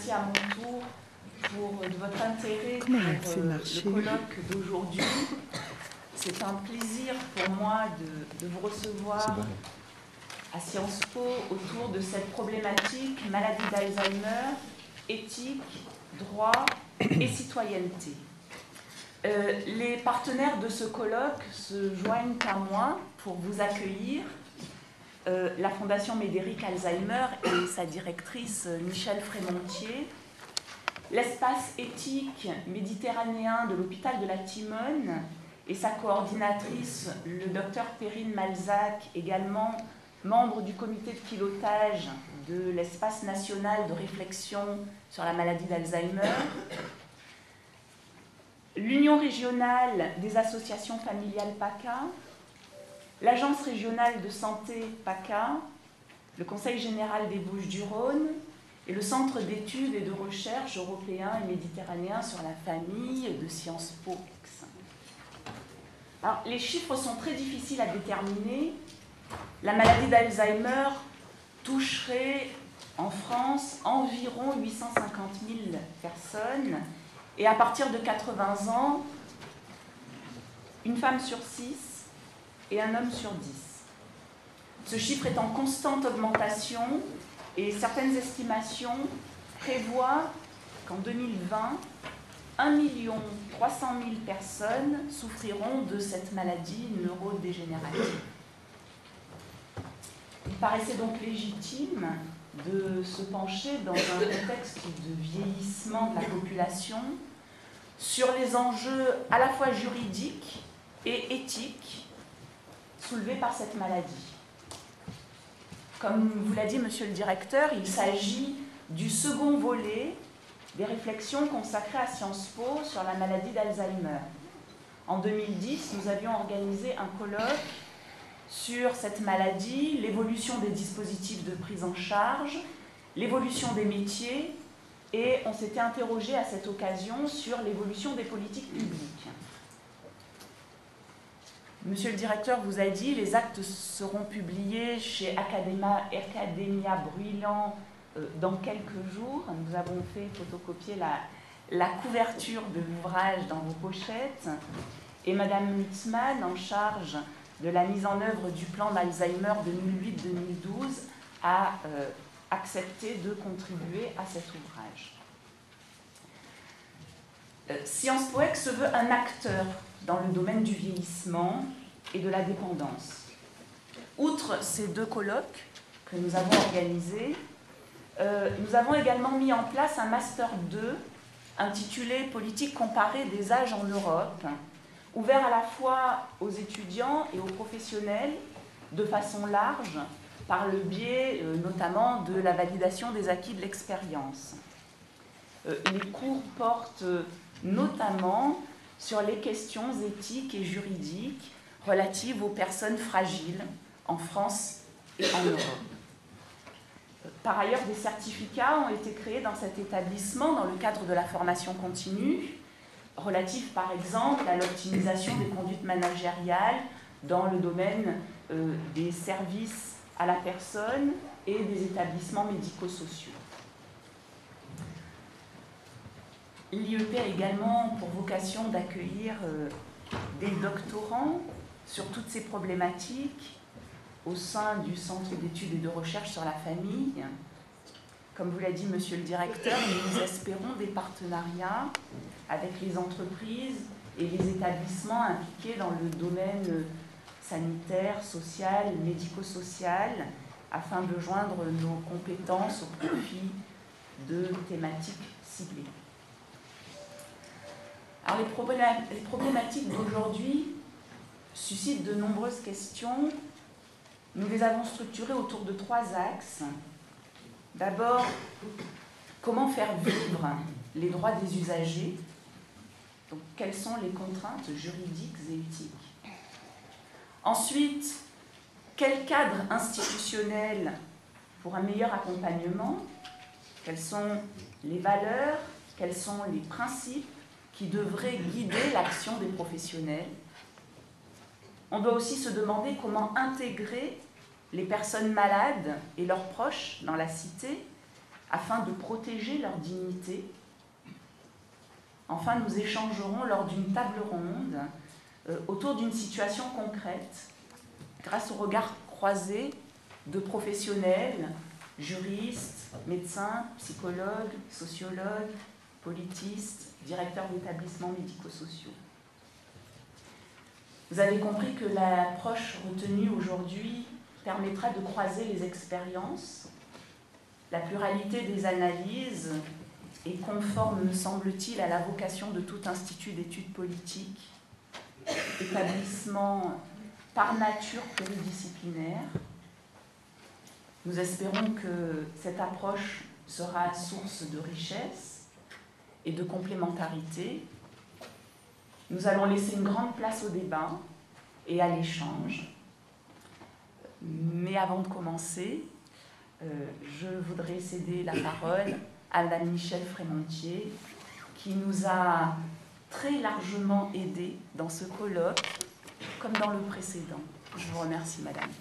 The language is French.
remercier à mon tour de votre intérêt pour le colloque d'aujourd'hui. C'est un plaisir pour moi de vous recevoir à Sciences Po autour de cette problématique maladie d'Alzheimer, éthique, droit et citoyenneté. Les partenaires de ce colloque se joignent à moi pour vous accueillir. La Fondation Médéric Alzheimer et sa directrice Michèle Frémontier, l'espace éthique méditerranéen de l'hôpital de la Timone et sa coordinatrice, le docteur Perrine Malzac, également membre du comité de pilotage de l'espace national de réflexion sur la maladie d'Alzheimer, l'Union régionale des associations familiales PACA, l'Agence régionale de santé PACA, le Conseil général des Bouches-du-Rhône et le Centre d'études et de recherche européen et méditerranéen sur la famille de Sciences Po Aix. Alors, les chiffres sont très difficiles à déterminer. La maladie d'Alzheimer toucherait en France environ 850 000 personnes et à partir de 80 ans, une femme sur 6 et un homme sur 10. Ce chiffre est en constante augmentation et certaines estimations prévoient qu'en 2020, 1 300 000 personnes souffriront de cette maladie neurodégénérative. Il paraissait donc légitime de se pencher dans un contexte de vieillissement de la population sur les enjeux à la fois juridiques et éthiques soulevés par cette maladie. Comme vous l'a dit Monsieur le Directeur, il s'agit du second volet des réflexions consacrées à Sciences Po sur la maladie d'Alzheimer. En 2010, nous avions organisé un colloque sur cette maladie, l'évolution des dispositifs de prise en charge, l'évolution des métiers, et on s'était interrogé à cette occasion sur l'évolution des politiques publiques. Monsieur le Directeur vous a dit, les actes seront publiés chez Academia Bruylant dans quelques jours. Nous avons fait photocopier la couverture de l'ouvrage dans vos pochettes. Et Madame Mutzmann, en charge de la mise en œuvre du plan d'Alzheimer 2008-2012, a accepté de contribuer à cet ouvrage. Sciences Po Aix se veut un acteur dans le domaine du vieillissement et de la dépendance. Outre ces deux colloques que nous avons organisés, nous avons également mis en place un Master 2 intitulé « Politique comparée des âges en Europe », ouvert à la fois aux étudiants et aux professionnels de façon large, par le biais notamment de la validation des acquis de l'expérience. Les cours portent notamment sur les questions éthiques et juridiques relatives aux personnes fragiles en France et en Europe. Par ailleurs, des certificats ont été créés dans cet établissement dans le cadre de la formation continue, relatifs par exemple à l'optimisation des conduites managériales dans le domaine des services à la personne et des établissements médico-sociaux. L'IEP a également pour vocation d'accueillir des doctorants sur toutes ces problématiques au sein du Centre d'études et de recherche sur la famille. Comme vous l'a dit Monsieur le Directeur, nous espérons des partenariats avec les entreprises et les établissements impliqués dans le domaine sanitaire, social, médico-social, afin de joindre nos compétences au profit de thématiques ciblées. Alors, les problématiques d'aujourd'hui suscitent de nombreuses questions. Nous les avons structurées autour de 3 axes. D'abord, comment faire vivre les droits des usagers? Donc, quelles sont les contraintes juridiques et éthiques? Ensuite, quel cadre institutionnel pour un meilleur accompagnement? Quelles sont les valeurs? Quels sont les principes qui devraient guider l'action des professionnels? On doit aussi se demander comment intégrer les personnes malades et leurs proches dans la cité afin de protéger leur dignité. Enfin, nous échangerons lors d'une table ronde autour d'une situation concrète, grâce au regard croisé de professionnels, juristes, médecins, psychologues, sociologues, politistes, directeurs d'établissements médico-sociaux. Vous avez compris que l'approche retenue aujourd'hui permettra de croiser les expériences. La pluralité des analyses est conforme, me semble-t-il, à la vocation de tout institut d'études politiques, établissement par nature pluridisciplinaire. Nous espérons que cette approche sera source de richesse et de complémentarité. Nous allons laisser une grande place au débat et à l'échange. Mais avant de commencer, je voudrais céder la parole à Madame Michèle Frémontier, qui nous a très largement aidés dans ce colloque, comme dans le précédent. Je vous remercie, Madame.